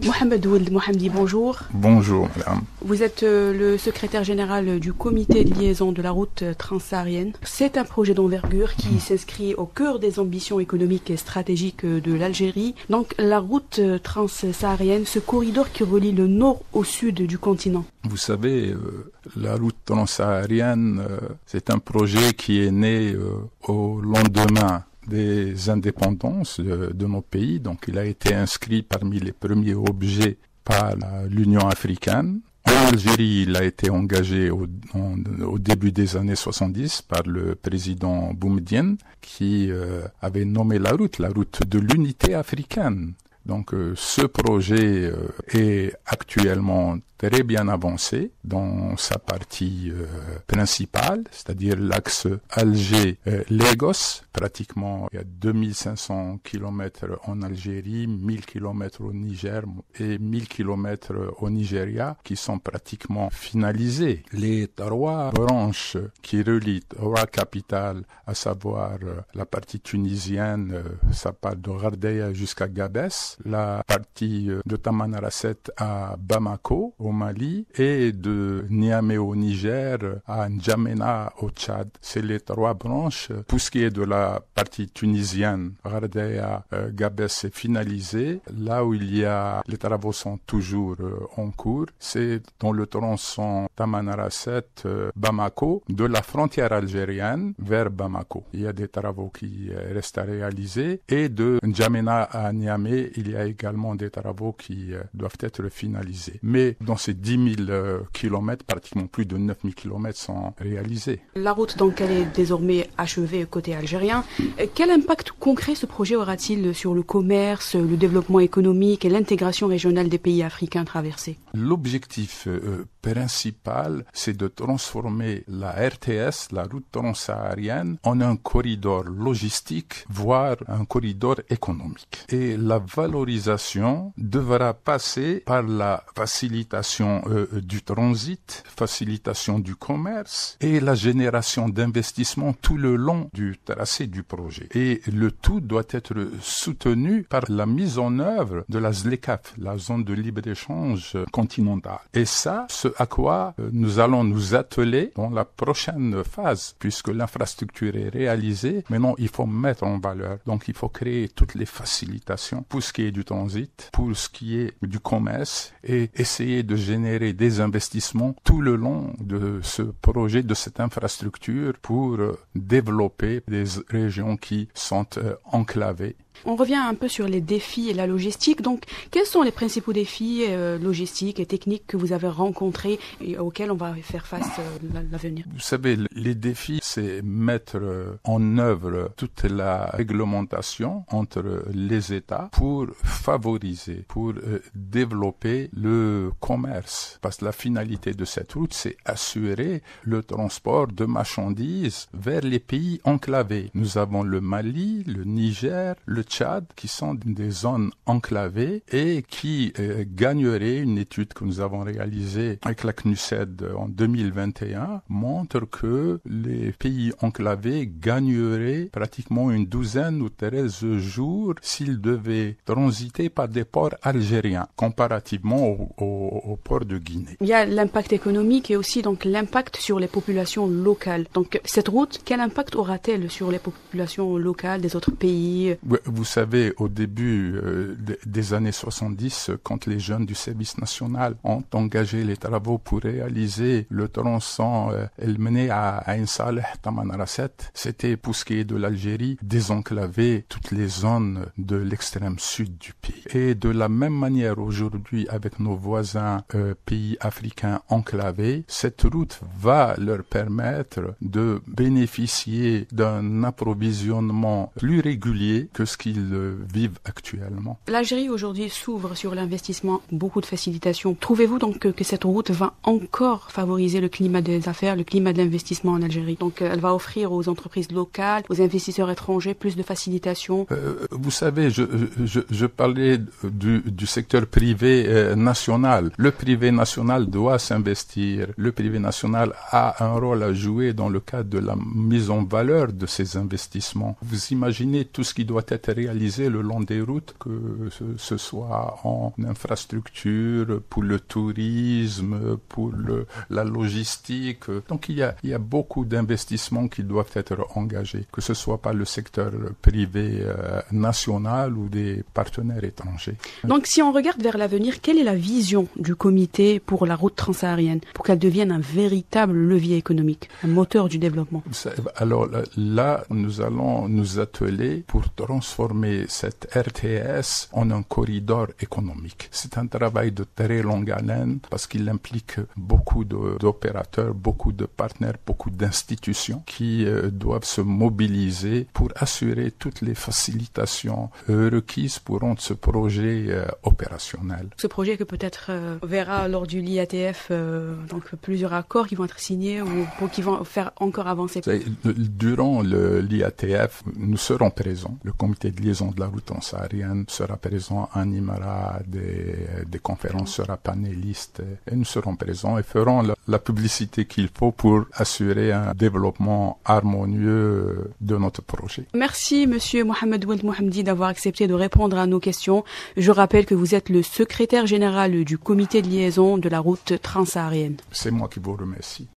Mohamed Ould Mohamdi, bonjour. Bonjour, madame. Vous êtes le secrétaire général du comité de liaison de la route transsaharienne. C'est un projet d'envergure qui s'inscrit au cœur des ambitions économiques et stratégiques de l'Algérie. Donc, la route transsaharienne, ce corridor qui relie le nord au sud du continent. Vous savez, la route transsaharienne, c'est un projet qui est né au lendemain des indépendances de nos pays. Donc, il a été inscrit parmi les premiers objets par l'Union africaine. En Algérie, il a été engagé au début des années 70 par le président Boumedienne qui avait nommé la route de l'unité africaine. Donc, ce projet est actuellement très bien avancé dans sa partie principale, c'est-à-dire l'axe Alger-Lagos. Pratiquement, il y a 2500 km en Algérie, 1000 km au Niger et 1000 km au Nigeria qui sont pratiquement finalisés. Les trois branches qui relient trois capitales, à savoir la partie tunisienne, ça part de Ghardeia jusqu'à Gabès, la partie de Tamanrasset à Bamako, au Mali, et de Niamey au Niger à N'Djamena au Tchad. C'est les trois branches. Pour ce qui est de la partie tunisienne, Ghardeia, Gabès est finalisé. Là où les travaux sont toujours en cours, c'est dans le tronçon Tamanrasset, Bamako, de la frontière algérienne vers Bamako. Il y a des travaux qui restent à réaliser. Et de N'Djamena à Niamey, il y a également des travaux qui doivent être finalisés. Mais dans ces 10 000 kilomètres, pratiquement plus de 9 000 kilomètres sont réalisés. La route, donc, elle est désormais achevée côté algérien. Quel impact concret ce projet aura-t-il sur le commerce, le développement économique et l'intégration régionale des pays africains traversés? L'objectif principal, c'est de transformer la RTS, la route transsaharienne, en un corridor logistique, voire un corridor économique. Et la valorisation devra passer par la facilitation du transit, facilitation du commerce et la génération d'investissements tout le long du tracé du projet. Et le tout doit être soutenu par la mise en œuvre de la ZLECAf, la zone de libre-échange continentale. Et ça, ce à quoi nous allons nous atteler dans la prochaine phase, puisque l'infrastructure est réalisée. Maintenant, il faut mettre en valeur. Donc, il faut créer toutes les facilitations pour ce qui est du transit, pour ce qui est du commerce, et essayer de générer des investissements tout le long de ce projet, de cette infrastructure, pour développer des régions qui sont enclavées. On revient un peu sur les défis et la logistique. Donc, quels sont les principaux défis logistiques et techniques que vous avez rencontrés et auxquels on va faire face à l'avenir? Vous savez, les défis, c'est mettre en œuvre toute la réglementation entre les États pour favoriser, pour développer le commerce. Parce que la finalité de cette route, c'est assurer le transport de marchandises vers les pays enclavés. Nous avons le Mali, le Niger, le Tchad, qui sont des zones enclavées et qui gagneraient, une étude que nous avons réalisée avec la CNUSED en 2021, montre que les pays enclavés gagneraient pratiquement une douzaine ou 13 jours s'ils devaient transiter par des ports algériens, comparativement au port de Guinée. Il y a l'impact économique et aussi donc l'impact sur les populations locales. Donc cette route, quel impact aura-t-elle sur les populations locales des autres pays? Vous savez, au début des années 70, quand les jeunes du service national ont engagé les travaux pour réaliser le tronçon El Mene à Ain Saleh, Tamanrasset, c'était pour ce qui est de l'Algérie, désenclaver toutes les zones de l'extrême sud du pays. Et de la même manière aujourd'hui avec nos voisins pays africains enclavés, cette route va leur permettre de bénéficier d'un approvisionnement plus régulier que ce qu'ils vivent actuellement. L'Algérie aujourd'hui s'ouvre sur l'investissement, beaucoup de facilitations. Trouvez-vous donc que cette route va encore favoriser le climat des affaires, le climat de l'investissement en Algérie? Donc elle va offrir aux entreprises locales, aux investisseurs étrangers plus de facilitations? Vous savez, je parlais du secteur privé national. Le privé national doit s'investir. Le privé national a un rôle à jouer dans le cadre de la mise en valeur de ces investissements. Vous imaginez tout ce qui doit être réaliser le long des routes, que ce soit en infrastructure, pour le tourisme, pour la logistique. Donc il y a beaucoup d'investissements qui doivent être engagés, que ce soit par le secteur privé national ou des partenaires étrangers. Donc si on regarde vers l'avenir, quelle est la vision du comité pour la route transsaharienne pour qu'elle devienne un véritable levier économique, un moteur du développement? Alors là, nous allons nous atteler pour transformer cette RTS en un corridor économique. C'est un travail de très longue haleine parce qu'il implique beaucoup d'opérateurs, beaucoup de partenaires, beaucoup d'institutions qui doivent se mobiliser pour assurer toutes les facilitations requises pour rendre ce projet opérationnel. Ce projet que peut-être verra lors du l'IATF donc plusieurs accords qui vont être signés ou qui vont faire encore avancer. Durant l'IATF, nous serons présents. Le comité de liaison de la route transsaharienne sera présent, animera des conférences, sera panéliste et nous serons présents et ferons la publicité qu'il faut pour assurer un développement harmonieux de notre projet. Merci Monsieur Mohamed Oueld Mohamdi d'avoir accepté de répondre à nos questions. Je rappelle que vous êtes le secrétaire général du comité de liaison de la route transsaharienne. C'est moi qui vous remercie.